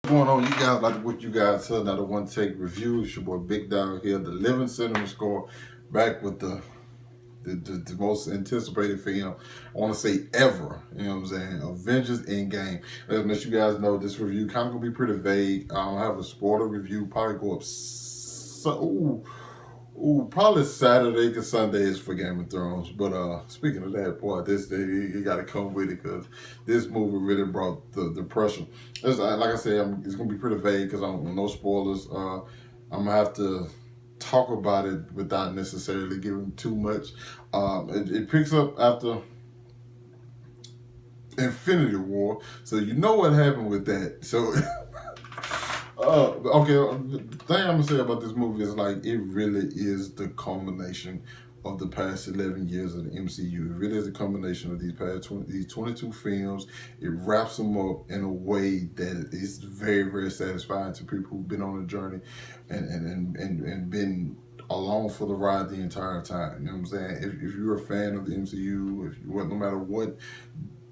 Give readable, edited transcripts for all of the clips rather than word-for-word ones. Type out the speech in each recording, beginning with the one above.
Going on, you guys? Like what you guys said, another one take review. It's your boy Big Dog here, the Living Cinema Score, back with the most anticipated film I want to say ever. You know what I'm saying? Avengers Endgame. Let's let you guys know this review kind of gonna be pretty vague. I don't have a spoiler review. Probably go up. Probably Saturday because Sunday is for Game of Thrones. But speaking of that, boy, this day you got to come with it because this movie really brought the pressure. Like I said, it's gonna be pretty vague because I'm no spoilers. I'm gonna have to talk about it without necessarily giving too much. It picks up after Infinity War, so you know what happened with that. So. Okay, the thing I'm gonna say about this movie is like it really is the culmination of the past 11 years of the MCU. It really is a combination of these 22 films. It wraps them up in a way that is very, very satisfying to people who've been on a journey and been along for the ride the entire time. You know what I'm saying? If you're a fan of the MCU, if you no matter what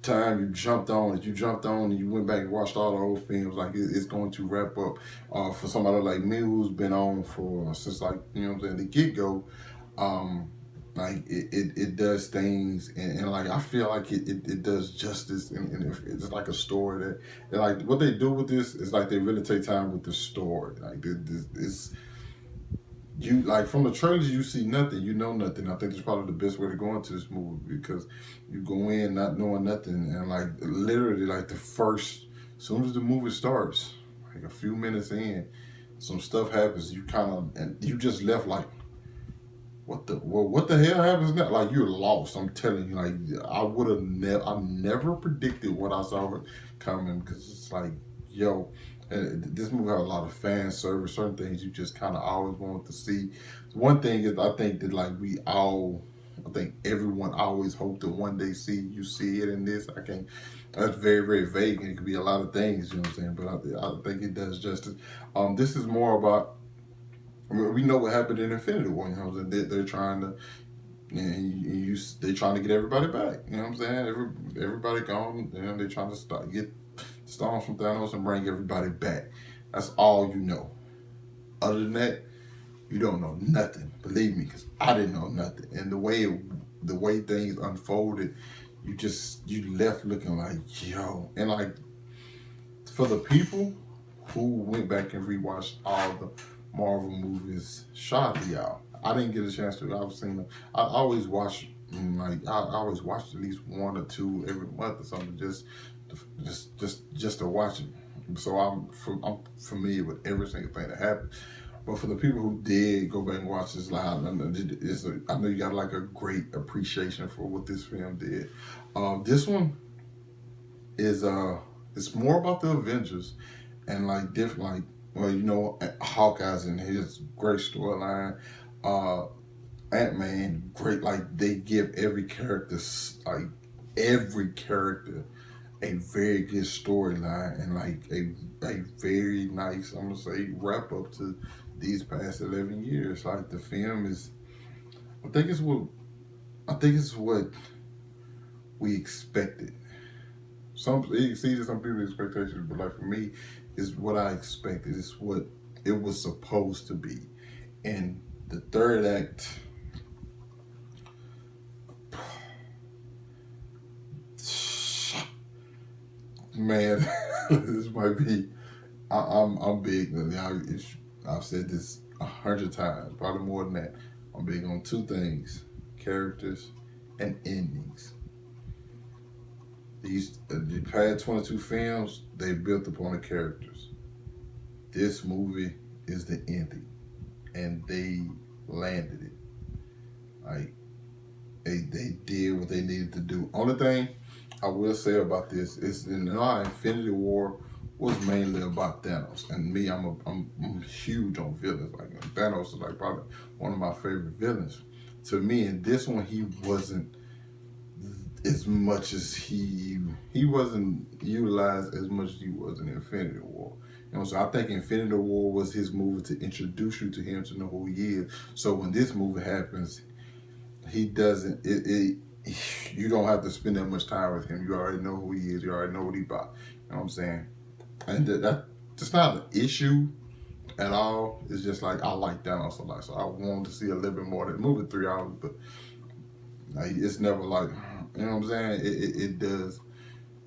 time you jumped on, if you jumped on and you went back and watched all the old films, like it's going to wrap up for somebody like me who's been on for since, like, you know what I'm saying, the get-go. Like it does things and like I feel like it does justice and it's like a story that like what they do with this is like they really take time with the story. Like this you like from the trailers you see nothing, you know nothing. I think it's probably the best way to go into this movie because you go in not knowing nothing and like literally like as soon as the movie starts, like a few minutes in, some stuff happens. You kind of and you just left like what the hell happens now? Like you're lost. I'm telling you, like I never predicted what I saw coming because it's like, yo, this movie had a lot of fan service. Certain things you just kind of always wanted to see. One thing is, I think that like I think everyone always hoped to one day see it in this. I can't. That's very, very vague, and it could be a lot of things. You know what I'm saying? But I think it does justice. This is more about. We know what happened in Infinity War. You know what I'm saying? They're trying to, and they trying to get everybody back. You know what I'm saying? Everybody gone. You know, they're trying to get the stones from Thanos and bring everybody back. That's all you know. Other than that, you don't know nothing. Believe me, because I didn't know nothing. And the way things unfolded, you left looking like, yo, and like for the people who went back and rewatched all the Marvel movies, shout out to y'all. I didn't get a chance to. I've seen them. I always watch I always watch at least one or two every month or something, just to watch it. So I'm familiar with every single thing that happened. But for the people who did go back and watch this live, I know you got like a great appreciation for what this film did. This one is it's more about the Avengers and like different like well, you know, Hawkeye's in his great storyline. Ant-Man, great. Like they give like every character a very good storyline and like a very nice, I'm gonna say, wrap up to these past 11 years. Like the film is, I think it's what we expected. It exceeded some people's expectations, but like for me, it's what I expected. It's what it was supposed to be. And the third act, man, this might be. I'm big. I've said this 100 times, probably more than that. I'm big on two things: characters and endings. The past 22 films, they built upon the characters. This movie is the ending, and they landed it. Like they did what they needed to do. Only thing I will say about this is in Infinity War was mainly about Thanos. And me, I'm huge on villains. Like Thanos is like probably one of my favorite villains. To me, in this one, he wasn't as much as he wasn't utilized as much as he was in Infinity War. You know, so I think Infinity War was his movie to introduce you to him to know who he is. So when this movie happens, he doesn't. You don't have to spend that much time with him. You already know who he is. You already know what he about. You know what I'm saying? And it's not an issue at all. It's just like I like Thanos a lot, so I wanted to see a little bit more of that movie. 3 hours, but like, it's never like, you know what I'm saying. It does.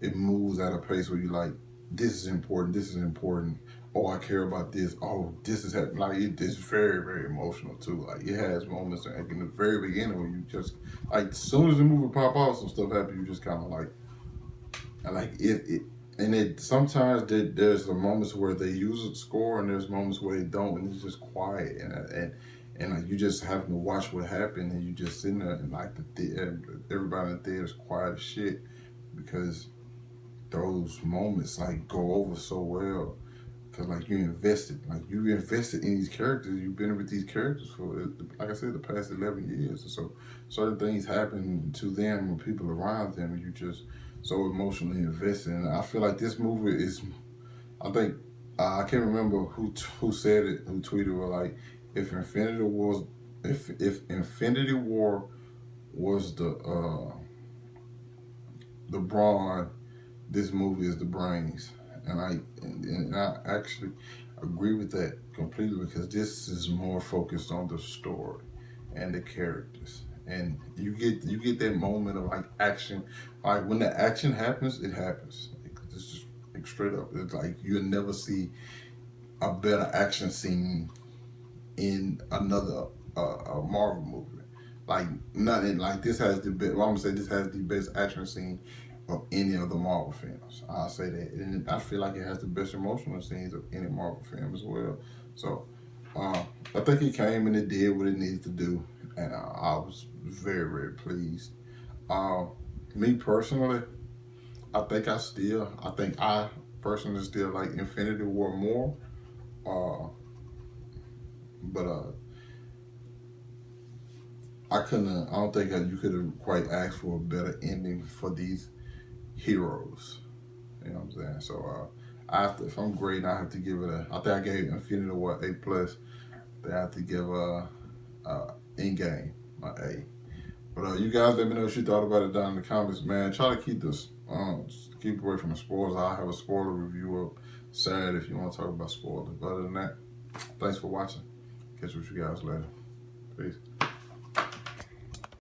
It moves at a pace where you like, this is important. This is important. Oh, I care about this. Oh, this is happening. Like it's very, very emotional too. Like it has moments like in the very beginning where you just like, as soon as the movie pop off, some stuff happens. You just kind of like, and like it. And it sometimes there's the moments where they use a score, and there's moments where they don't, and it's just quiet, and like you just having to watch what happened, and you just sitting there, and like everybody in the theater is quiet as shit because those moments like go over so well because like you invested in these characters. You've been with these characters for, like I said, the past 11 years, and so certain things happen to them and people around them, and you just so emotionally invested. And I feel like this movie is. I think I can't remember who said it, who tweeted or like, if Infinity War, if Infinity War was the brawn, this movie is the brains. And I actually agree with that completely because this is more focused on the story and the characters. And you get that moment of like action. Like when the action happens, it happens. It's just like straight up. It's like you'll never see a better action scene in another Marvel movie. Like nothing. Like this has the best. Well, I'm gonna say this has the best action scene of any of the Marvel films. I'll say that, and I feel like it has the best emotional scenes of any Marvel film as well. So I think it came and it did what it needed to do, and I was very, very pleased. Uh, Me personally, I think I personally still like Infinity War more. Uh, but I couldn't. I don't think that you could have quite asked for a better ending for these heroes. You know what I'm saying? So if I'm grading, I have to give it a. I think I gave Infinity War A plus. Then I have to give Endgame my A. But you guys, let me know what you thought about it down in the comments, man. Try to keep this, keep away from the spoilers. I'll have a spoiler review up Saturday if you want to talk about spoilers. But other than that, thanks for watching. Catch you guys later. Peace.